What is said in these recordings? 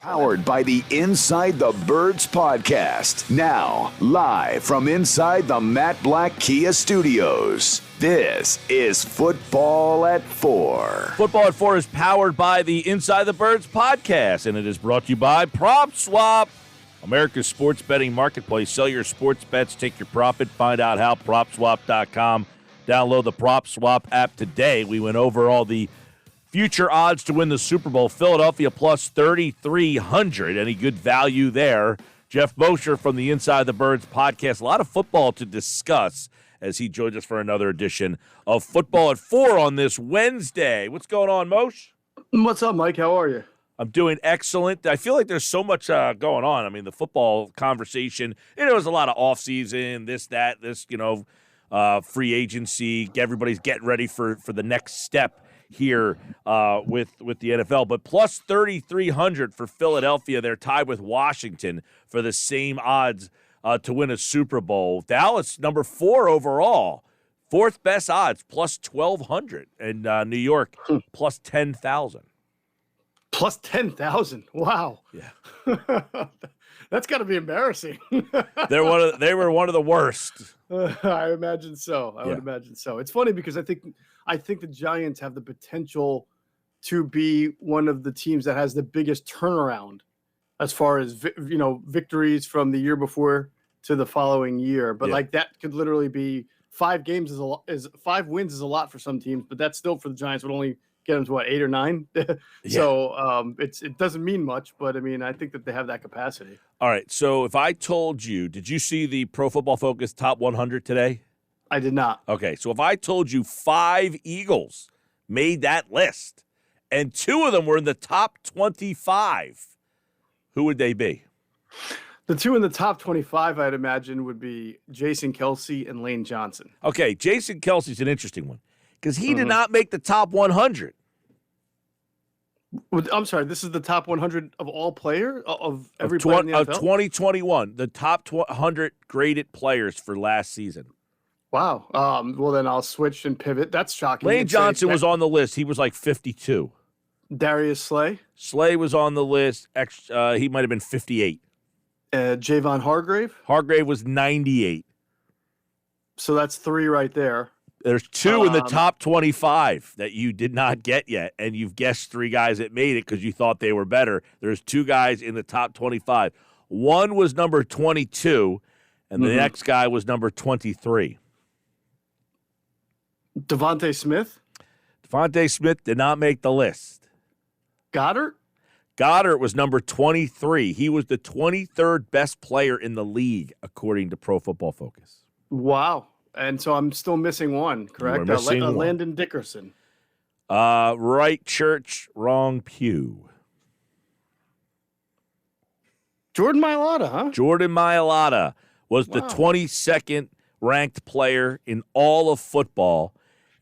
Powered by the Inside the Birds podcast. Now, live from inside the Matt Black Kia Studios. This is Football at 4. Football at 4 is powered by the Inside the Birds podcast, and it is brought to you by PropSwap, America's sports betting marketplace. Sell your sports bets, take your profit, find out how, PropSwap.com. Download the PropSwap app today. We went over all the future odds to win the Super Bowl. Philadelphia plus 3,300. Any good value there? Geoff Mosher from the Inside the Birds podcast. A lot of football to discuss as he joins us for another edition of Football at 4 on this Wednesday. What's going on, Moshe? What's up, Mike? How are you? I'm doing excellent. I feel like there's so much going on. I mean, the football conversation, there's a lot of offseason, this, free agency. Everybody's getting ready for the next step here with the NFL. But plus 3,300 for Philadelphia. They're tied with Washington for the same odds to win a Super Bowl. Dallas, number 4 overall. Fourth best odds, plus 1,200. And New York, plus 10,000. Plus 10,000. Wow. Yeah. That's got to be embarrassing. They were one of the worst. I imagine so. I would imagine so. It's funny because I think the Giants have the potential to be one of the teams that has the biggest turnaround as far as victories from the year before to the following year. But like that could literally be 5 games is 5 wins is a lot for some teams, but that's still for the Giants would only get them to what, 8 or 9. So it doesn't mean much, but I mean I think that they have that capacity. All right. So if I told you, did you see the Pro Football Focus Top 100 today? I did not. Okay, so if I told you 5 Eagles made that list and 2 of them were in the top 25, who would they be? The 2 in the top 25, I'd imagine, would be Jason Kelce and Lane Johnson. Okay, Jason Kelce's an interesting one because he did not make the top 100. I'm sorry, this is the top 100 of all players of every player in the NFL? Of 2021, the top 100 graded players for last season. Wow. Well, then I'll switch and pivot. That's shocking. Lane Johnson was on the list. He was like 52. Darius Slay? Slay was on the list. He might have been 58. Javon Hargrave? Hargrave was 98. So that's 3 right there. There's 2 in the top 25 that you did not get yet, and you've guessed 3 guys that made it because you thought they were better. There's 2 guys in the top 25. One was number 22, and the next guy was number 23. Devonte Smith? Devonte Smith did not make the list. Goddard? Goddard was number 23. He was the 23rd best player in the league, according to Pro Football Focus. Wow. And so I'm still missing one, correct? Missing one. Landon Dickerson. Right church, wrong pew. Jordan Mailata, huh? Jordan Mailata was the 22nd ranked player in all of football,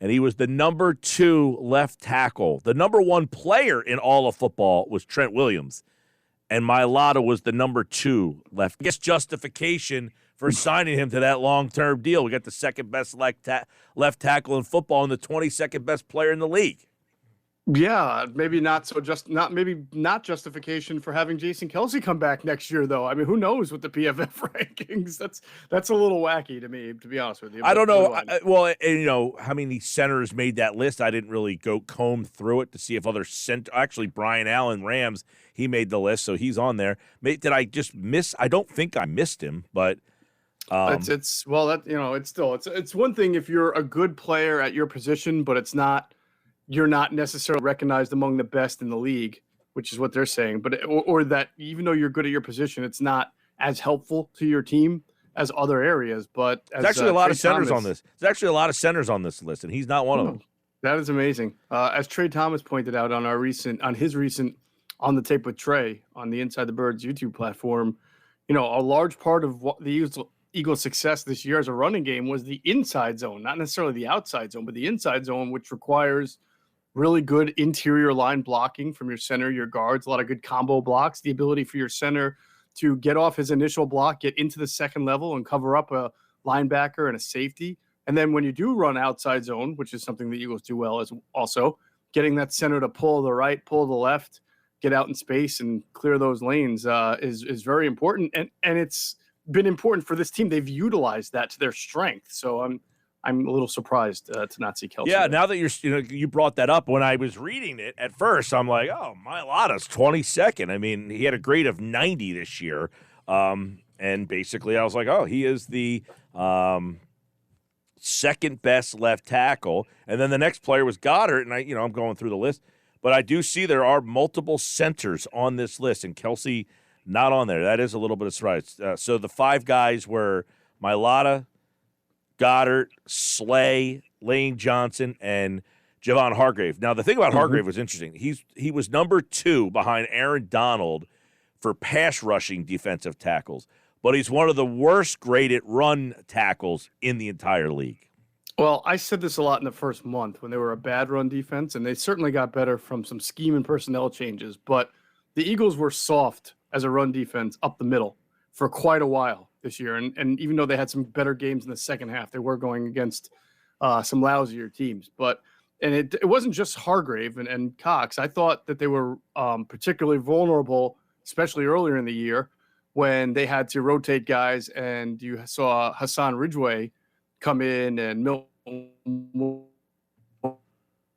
and he was the number 2 left tackle. The number 1 player in all of football was Trent Williams, and Mailata was the number 2 left. I guess justification for signing him to that long-term deal. We got the second best left tackle in football and the 22nd best player in the league. Yeah, maybe not not justification for having Jason Kelce come back next year, though. I mean, who knows with the PFF rankings? That's a little wacky to me, to be honest with you. I don't know. How many centers made that list? I didn't really go comb through it to see if other Actually, Brian Allen, Rams, he made the list, so he's on there. Did I just miss? I don't think I missed him, but it's one thing if you're a good player at your position, but you're not necessarily recognized among the best in the league, which is what they're saying. But or that even though you're good at your position, it's not as helpful to your team as other areas. But there's actually a lot of centers on this. There's actually a lot of centers on this list, and he's not one of them. That is amazing. As Trey Thomas pointed out on his recent On the Tape with Trey on the Inside the Birds YouTube platform, a large part of what the Eagles' success this year as a running game was the inside zone, not necessarily the outside zone, but the inside zone, which requires really good interior line blocking from your center, your guards, a lot of good combo blocks, the ability for your center to get off his initial block, get into the second level and cover up a linebacker and a safety. And then when you do run outside zone, which is something the Eagles do well, is also getting that center to pull to the right, pull to the left, get out in space and clear those lanes is very important. And it's been important for this team. They've utilized that to their strength. So I'm a little surprised to not see Kelce. Yeah, now that you brought that up, when I was reading it at first, I'm like, oh, Mailata's 22nd. I mean, he had a grade of 90 this year. And basically I was like, oh, he is the second best left tackle. And then the next player was Goddard, and I'm going through the list. But I do see there are multiple centers on this list, and Kelce not on there. That is a little bit of surprise. So the 5 guys were Mailata, Goddard, Slay, Lane Johnson, and Javon Hargrave. Now, the thing about Hargrave was interesting. He was number 2 behind Aaron Donald for pass rushing defensive tackles, but he's one of the worst graded run tackles in the entire league. Well, I said this a lot in the first month when they were a bad run defense, and they certainly got better from some scheme and personnel changes, but the Eagles were soft as a run defense up the middle for quite a while this year. And even though they had some better games in the second half, they were going against some lousier teams. And it wasn't just Hargrave and Cox. I thought that they were particularly vulnerable, especially earlier in the year when they had to rotate guys, and you saw Hassan Ridgeway come in and Milton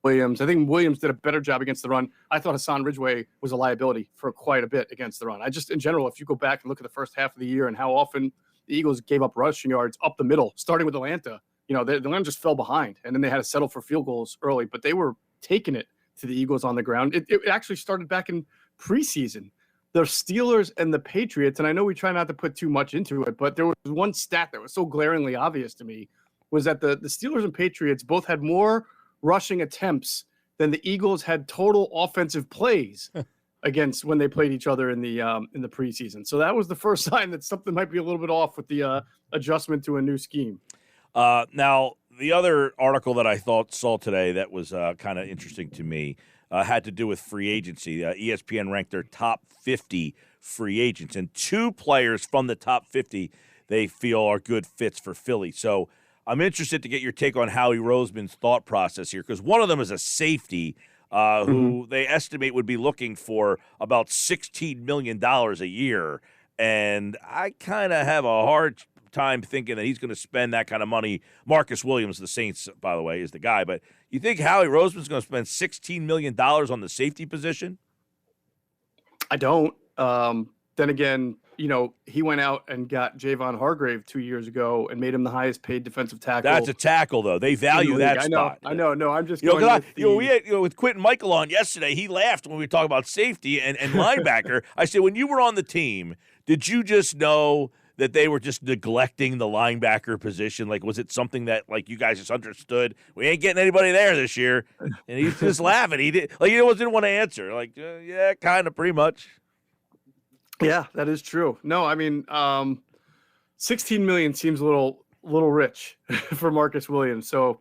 Williams. I think Williams did a better job against the run. I thought Hassan Ridgeway was a liability for quite a bit against the run. In general, if you go back and look at the first half of the year and how often the Eagles gave up rushing yards up the middle, starting with Atlanta, the Atlanta just fell behind, and then they had to settle for field goals early, but they were taking it to the Eagles on the ground. It actually started back in preseason. The Steelers and the Patriots, and I know we try not to put too much into it, but there was one stat that was so glaringly obvious to me, was that the Steelers and Patriots both had more rushing attempts than the Eagles had total offensive plays against when they played each other in the preseason. So that was the first sign that something might be a little bit off with the adjustment to a new scheme. Now, the other article that I saw today that was kind of interesting to me had to do with free agency. ESPN ranked their top 50 free agents, and 2 players from the top 50 they feel are good fits for Philly. So I'm interested to get your take on Howie Roseman's thought process here, because one of them is a safety who they estimate would be looking for about $16 million a year, and I kind of have a hard time thinking that he's going to spend that kind of money. Marcus Williams, the Saints, by the way, is the guy. But you think Howie Roseman's going to spend $16 million on the safety position? I don't. Then again, he went out and got Javon Hargrave 2 years ago and made him the highest paid defensive tackle. That's a tackle, though. They value that spot. I know. No, I'm just going we had, with Quentin Michael on yesterday, he laughed when we talked about safety and linebacker. I said, when you were on the team, did you just know that they were just neglecting the linebacker position? Like, was it something that, like, you guys just understood? We ain't getting anybody there this year. And he's just laughing. He didn't want to answer. Like, yeah, kind of, pretty much. Yeah, that is true. No, I mean, $16 million seems a little rich for Marcus Williams. So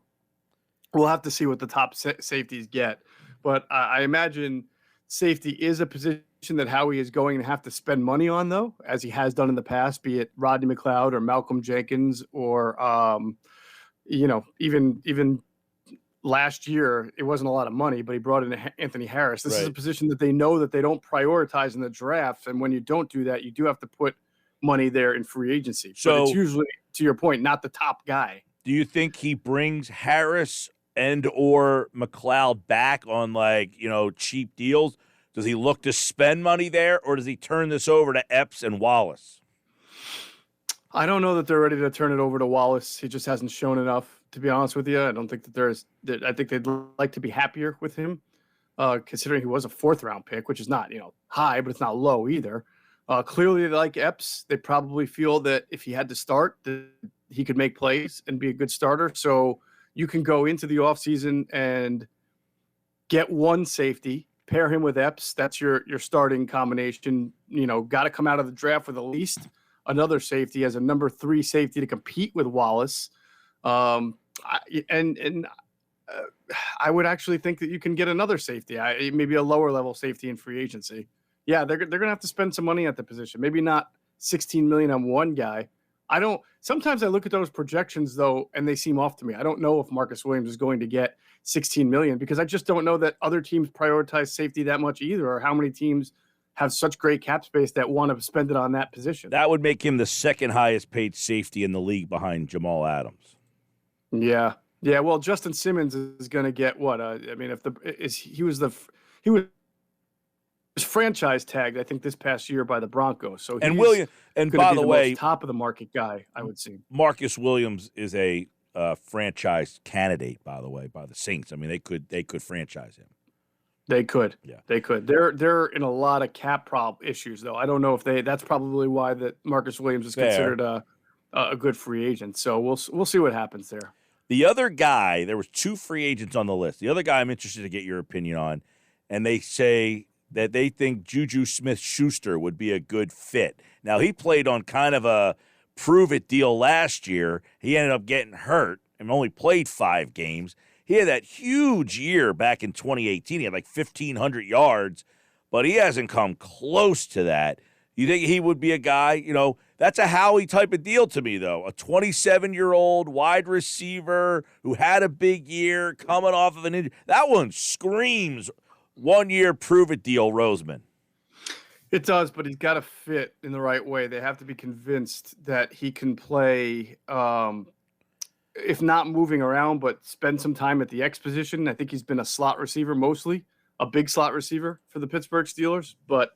we'll have to see what the top safeties get. But I imagine safety is a position that Howie is going to have to spend money on, though, as he has done in the past, be it Rodney McLeod or Malcolm Jenkins or, even last year, it wasn't a lot of money, but he brought in Anthony Harris. This is a position that they know that they don't prioritize in the draft. And when you don't do that, you do have to put money there in free agency. So it's usually, to your point, not the top guy. Do you think he brings Harris and or McLeod back on cheap deals? Does he look to spend money there, or does he turn this over to Epps and Wallace? I don't know that they're ready to turn it over to Wallace. He just hasn't shown enough, to be honest with you. I don't think that I think they'd like to be happier with him, considering he was a 4th-round pick, which is not, high, but it's not low either. Clearly, they like Epps. They probably feel that if he had to start, that he could make plays and be a good starter. So you can go into the offseason and get one safety, pair him with Epps. That's your starting combination. Got to come out of the draft with at least another safety as a number 3 safety to compete with Wallace. I would actually think that you can get another safety, maybe a lower level safety in free agency. Yeah, they're going to have to spend some money at the position. Maybe not $16 million on one guy, Sometimes I look at those projections though, and they seem off to me. I don't know if Marcus Williams is going to get 16 million because I just don't know that other teams prioritize safety that much either, or how many teams have such great cap space that want to spend it on that position. That would make him the second highest paid safety in the league behind Jamal Adams. Yeah. Yeah. Well, Justin Simmons is going to get what? He was franchise tagged, I think, this past year by the Broncos. So and William, and by the way, top of the market guy, I would say. Marcus Williams is a franchise candidate, by the way, by the Saints. I mean, they could franchise him. They could. Yeah. They could. They're in a lot of cap issues, though. I don't know if that's probably why that Marcus Williams is considered a good free agent. So we'll see what happens there. The other guy, there was 2 free agents on the list. The other guy I'm interested to get your opinion on, and they say that they think Juju Smith-Schuster would be a good fit. Now, he played on kind of a prove-it deal last year. He ended up getting hurt and only played 5 games. He had that huge year back in 2018. He had like 1,500 yards, but he hasn't come close to that. You think he would be a guy, that's a Howie type of deal to me, though. A 27-year-old wide receiver who had a big year coming off of an injury. That one screams one-year prove-it deal, Roseman. It does, but he's got to fit in the right way. They have to be convinced that he can play, if not moving around, but spend some time at the X position. I think he's been a slot receiver mostly, a big slot receiver for the Pittsburgh Steelers. But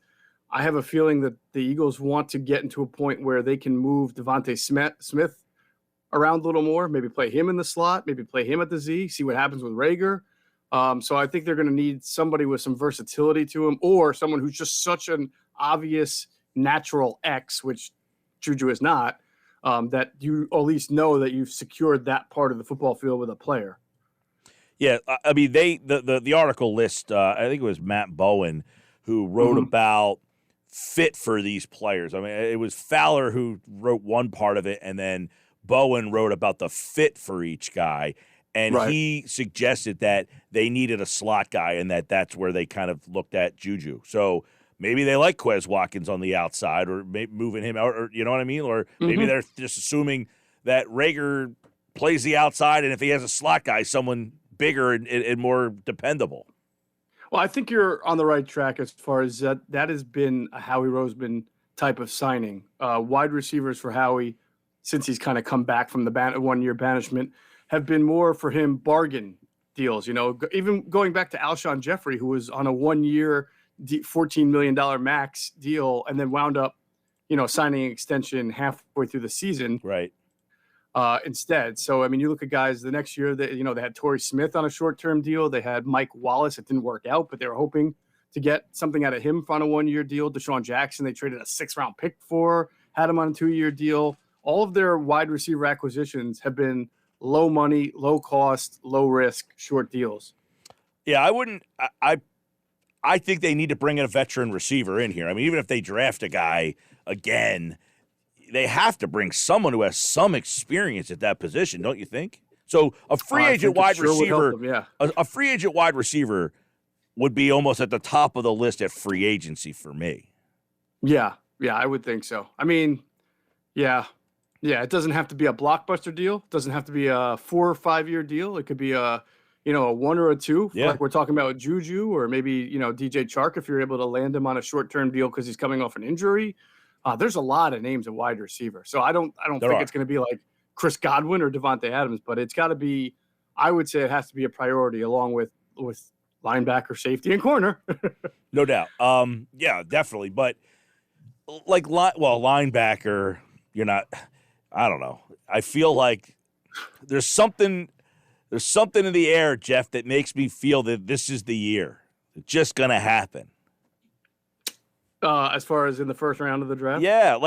I have a feeling that the Eagles want to get into a point where they can move Devonte Smith around a little more, maybe play him in the slot, maybe play him at the Z, see what happens with Rager. So I think they're going to need somebody with some versatility to him, or someone who's just such an obvious natural X, which Juju is not, that you at least know that you've secured that part of the football field with a player. Yeah, I mean, the article list, I think it was Matt Bowen who wrote about fit for these players. I mean, it was Fowler who wrote one part of it, and then Bowen wrote about the fit for each guy. And he suggested that they needed a slot guy and that's where they kind of looked at Juju. So maybe they like Quez Watkins on the outside or maybe moving him out, or you know what I mean? Or maybe they're just assuming that Rager plays the outside, and if he has a slot guy, someone bigger and more dependable. Well, I think you're on the right track as far as that has been a Howie Roseman type of signing. Wide receivers for Howie, since he's kind of come back from the 1-year banishment, have been more for him bargain deals. Even going back to Alshon Jeffrey, who was on a 1-year, $14 million max deal, and then wound up, signing an extension halfway through the season. Right. Instead. So, I mean, you look at guys the next year that, they had Torrey Smith on a short-term deal. They had Mike Wallace. It didn't work out, but they were hoping to get something out of him on a 1-year deal. Deshaun Jackson, they traded a 6th-round pick for, had him on a 2-year deal. All of their wide receiver acquisitions have been low money, low cost, low risk, short deals. Yeah, I think they need to bring in a veteran receiver in here. I mean, even if they draft a guy again, they have to bring someone who has some experience at that position, don't you think? So a free agent wide receiver, a free agent wide receiver would be almost at the top of the list at free agency for me. Yeah, I would think so. I mean, yeah, it doesn't have to be a blockbuster deal. It doesn't have to be a 4 or 5 year deal. It could be a 1 or a 2, like we're talking about Juju, or maybe, DJ Chark, if you're able to land him on a short-term deal because he's coming off an injury. There's a lot of names at wide receiver. So I don't think it's going to be like Chris Godwin or Devontae Adams, but it's got to be, I would say it has to be a priority along with linebacker, safety, and corner. No doubt. Yeah, definitely. But linebacker, you're not, I don't know. I feel like there's something in the air, Jeff, that makes me feel that this is the year. It's just going to happen. As far as in the first round of the draft? Yeah,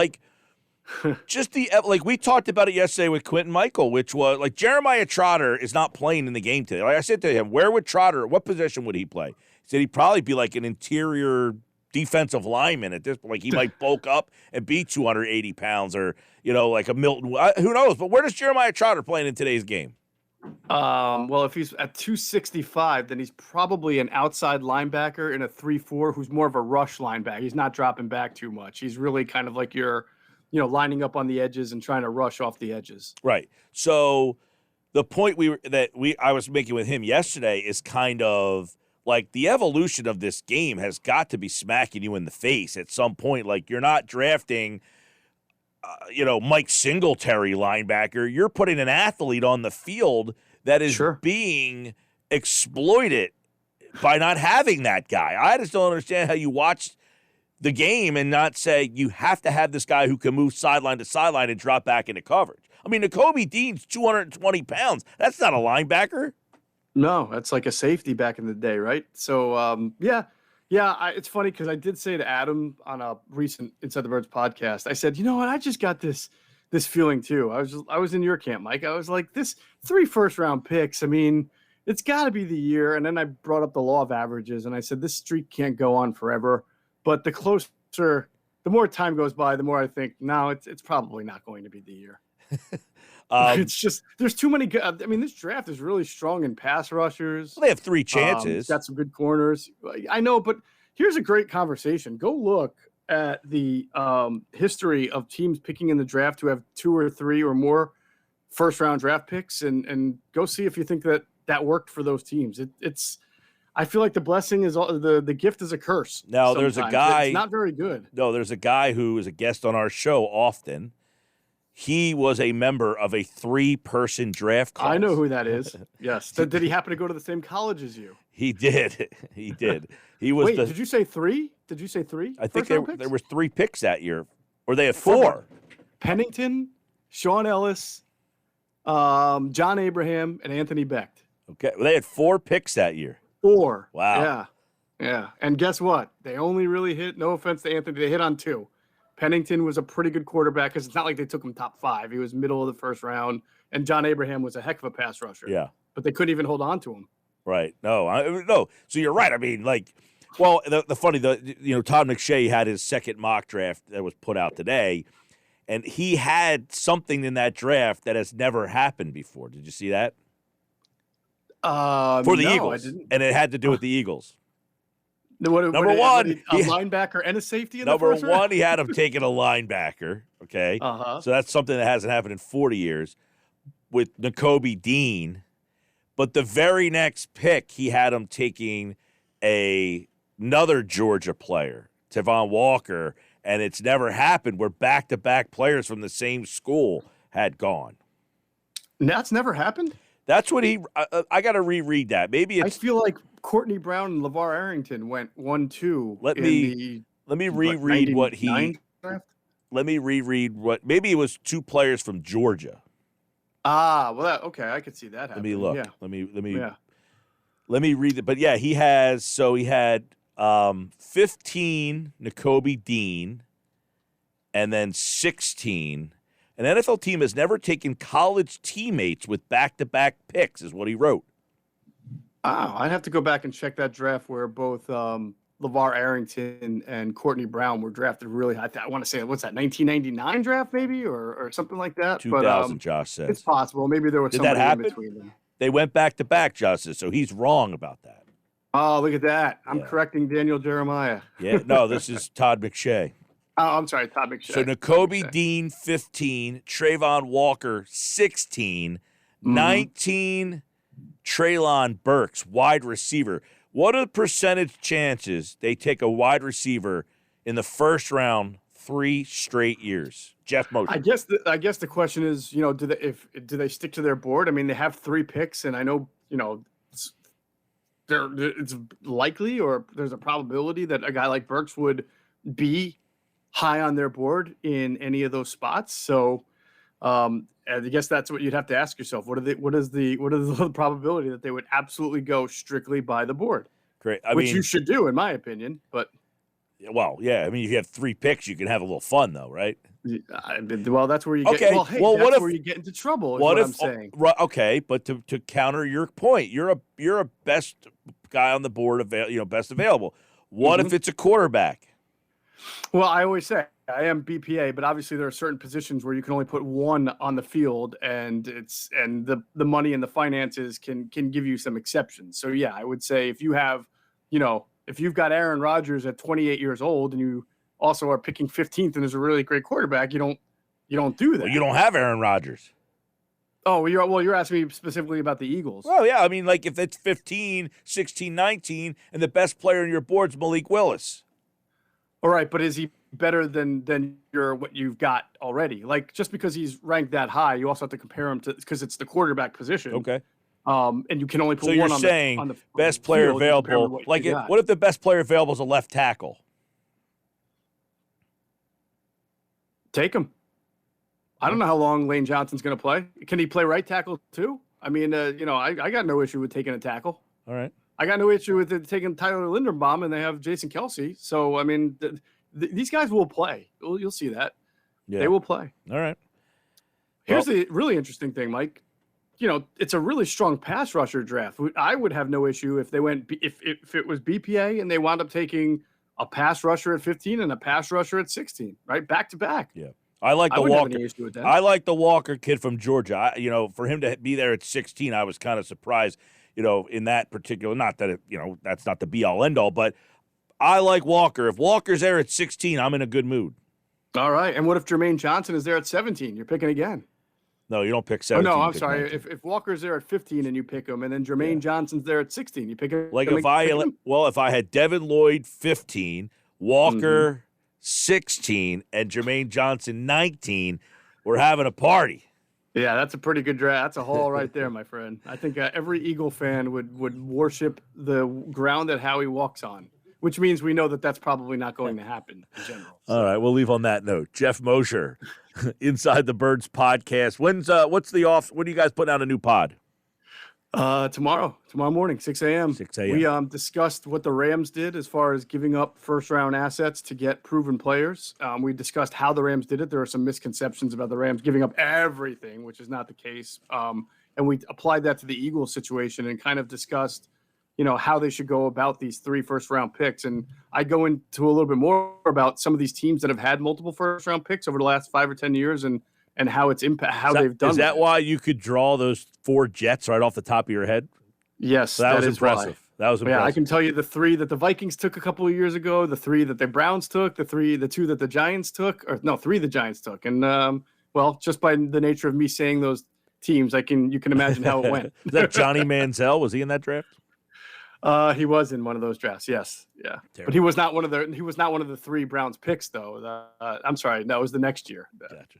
just we talked about it yesterday with Quentin Michael, which was Jeremiah Trotter is not playing in the game today. Like I said to him, what position would he play? He said he'd probably be like an interior defensive lineman at this point. Like he might bulk up and be 280 pounds or, like a Milton. Who knows? But where does Jeremiah Trotter play in today's game? Well, if he's at 265, then he's probably an outside linebacker in a 3-4 who's more of a rush linebacker. He's not dropping back too much. He's really kind of like your lining up on the edges and trying to rush off the edges. Right. So the point I was making with him yesterday is kind of like the evolution of this game has got to be smacking you in the face at some point. Like, you're not drafting, Mike Singletary linebacker. You're putting an athlete on the field that is being exploited by not having that guy. I just don't understand how you watch the game and not say you have to have this guy who can move sideline to sideline and drop back into coverage. I mean, Nakobe Dean's 220 pounds. That's not a linebacker. No, that's like a safety back in the day, right? So, it's funny because I did say to Adam on a recent Inside the Birds podcast, I said, you know what, I just got this feeling too. I was in your camp, Mike. I was like, this 3 first-round picks, I mean, it's got to be the year. And then I brought up the law of averages, and I said, this streak can't go on forever. But the more time goes by, the more I think, no, it's probably not going to be the year. It's just there's too many. I mean, this draft is really strong in pass rushers. Well, they have 3 chances. Got some good corners. I know, but here's a great conversation. Go look at the history of teams picking in the draft who have 2 or 3 or more first-round draft picks, and go see if you think that worked for those teams. It's. I feel like the blessing is the gift is a curse. Now, sometimes. there's a guy. It's not very good. No, there's a guy who is a guest on our show often. He was a member of a 3-person draft class. I know who that is. Yes. Did he happen to go to the same college as you? He did. He did. He was. Wait, did you say 3? Did you say 3? I think there were 3 picks that year, or they had 4. Pennington, Sean Ellis, John Abraham, and Anthony Becht. Okay, well, they had 4 picks that year. 4. Wow. Yeah. And guess what? They only really hit. No offense to Anthony, they hit on 2. Pennington was a pretty good quarterback because it's not like they took him top 5. He was middle of the first round, and John Abraham was a heck of a pass rusher. Yeah, but they couldn't even hold on to him. Right? No. So you're right. I mean, the funny, Todd McShay had his second mock draft that was put out today, and he had something in that draft that has never happened before. Did you see that? For the Eagles, and it had to do with the Eagles. Number one, a linebacker and a safety in number the first round? one, he had him taking a linebacker. Okay, so that's something that hasn't happened in 40 years with Nakobe Dean. But the very next pick, he had him taking another Georgia player, Tavon Walker, and it's never happened where back-to-back players from the same school had gone. That's never happened? That's what I got to reread that. Maybe it's. I feel like Courtney Brown and LeVar Arrington went 1-2. Let me reread what he. Draft? Let me reread what. Maybe it was 2 players from Georgia. Well, okay, I could see that happening. Let me look. Yeah. Let me read it. But yeah, he had 15 Nakobe Dean, and then 16. An NFL team has never taken college teammates with back-to-back picks, is what he wrote. I'd have to go back and check that draft where both LeVar Arrington and Courtney Brown were drafted really high. I want to say, what's that, 1999 draft maybe or something like that? 2000, Josh says. It's possible. Maybe there was somebody in between them. They went back-to-back, Josh says, so he's wrong about that. Oh, look at that. I'm correcting Daniel Jeremiah. Yeah, no, this is Todd McShay. Oh, I'm sorry, Todd McShay. So Nakobe Dean, 15, Trayvon Walker, 16, 19, Treylon Burks, wide receiver. What are the percentage chances they take a wide receiver in the first round 3 straight years? Geoff Mosher. I guess the question is, do they stick to their board? I mean, they have 3 picks, and I know, it's likely or there's a probability that a guy like Burks would be high on their board in any of those spots. So I guess that's what you'd have to ask yourself. What is the probability that they would absolutely go strictly by the board? Great. Which you should do, in my opinion. But well, yeah. I mean, if you have 3 picks, you can have a little fun, though, right? Well, that's where you get. Okay. That's where you get into trouble. What I'm saying? Okay, but to counter your point, you're a best guy on the board, best available. What if it's a quarterback? Well, I always say I am BPA, but obviously there are certain positions where you can only put 1 on the field, and the money and the finances can give you some exceptions. So yeah, I would say if you have, if you've got Aaron Rodgers at 28 years old and you also are picking 15th and there's a really great quarterback, you don't do that. Well, you don't have Aaron Rodgers. Oh, you're asking me specifically about the Eagles. Well, yeah, I mean, like if it's 15, 16, 19, and the best player on your board's Malik Willis. All right, but is he better than what you've got already? Like, just because he's ranked that high, you also have to compare him to, because it's the quarterback position. Okay. And you can only put one on the So you're saying best player available. Like, what if the best player available is a left tackle? Take him. I don't know how long Lane Johnson's going to play. Can he play right tackle too? I mean, I got no issue with taking a tackle. All right. I got no issue with taking Tyler Linderbaum, and they have Jason Kelsey. So, I mean, these guys will play. You'll see that. Yeah. They will play. All right. Here's the really interesting thing, Mike. It's a really strong pass rusher draft. I would have no issue if they went if it was BPA and they wound up taking a pass rusher at 15 and a pass rusher at 16, right? Back to back. Yeah. I like the Walker. I like the Walker kid from Georgia. For him to be there at 16, I was kind of surprised, in that particular, not that that's not the be all end all, but I like Walker. If Walker's there at 16, I'm in a good mood. All right. And what if Jermaine Johnson is there at 17? You're picking again. No, you don't pick 17. Oh, no, I'm sorry. If Walker's there at 15 and you pick him, and then Jermaine Johnson's there at 16, you pick him. Like if I had Devin Lloyd 15, Walker 16, and Jermaine Johnson 19, we're having a party. Yeah, that's a pretty good draft. That's a haul right there, my friend. I think every Eagle fan would worship the ground that Howie walks on, which means we know that that's probably not going to happen in general. All right, we'll leave on that note. Geoff Mosher, Inside the Birds podcast. When are you guys putting out a new pod? Tomorrow morning, 6 a.m. 6 a.m. We discussed what the Rams did as far as giving up first-round assets to get proven players. We discussed how the Rams did it. There are some misconceptions about the Rams giving up everything, which is not the case. And we applied that to the Eagles situation and kind of discussed, how they should go about these 3 first-round picks. And I go into a little bit more about some of these teams that have had multiple first-round picks over the last 5 or 10 years and how it's they've done. Is that why you could draw those 4 Jets right off the top of your head? Yes, so that was impressive. That was impressive. Yeah, I can tell you the 3 that the Vikings took a couple of years ago, the 3 that the Browns took, the 2 that the Giants took, 3 the Giants took. And just by the nature of me saying those teams, you can imagine how it went. Is that Johnny Manziel? Was he in that draft? He was in one of those drafts. Yes, yeah, terrible. But he was not one of the 3 Browns picks, though. I'm sorry, that was the next year. Gotcha.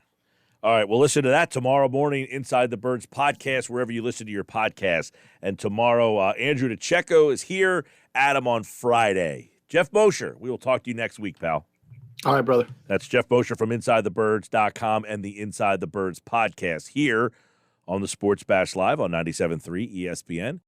All right, we'll listen to that tomorrow morning, Inside the Birds podcast, wherever you listen to your podcast. And tomorrow, Andrew DeCecco is here, Adam on Friday. Geoff Mosher, we will talk to you next week, pal. All right, brother. That's Geoff Mosher from InsideTheBirds.com and the Inside the Birds podcast here on the Sports Bash Live on 97.3 ESPN.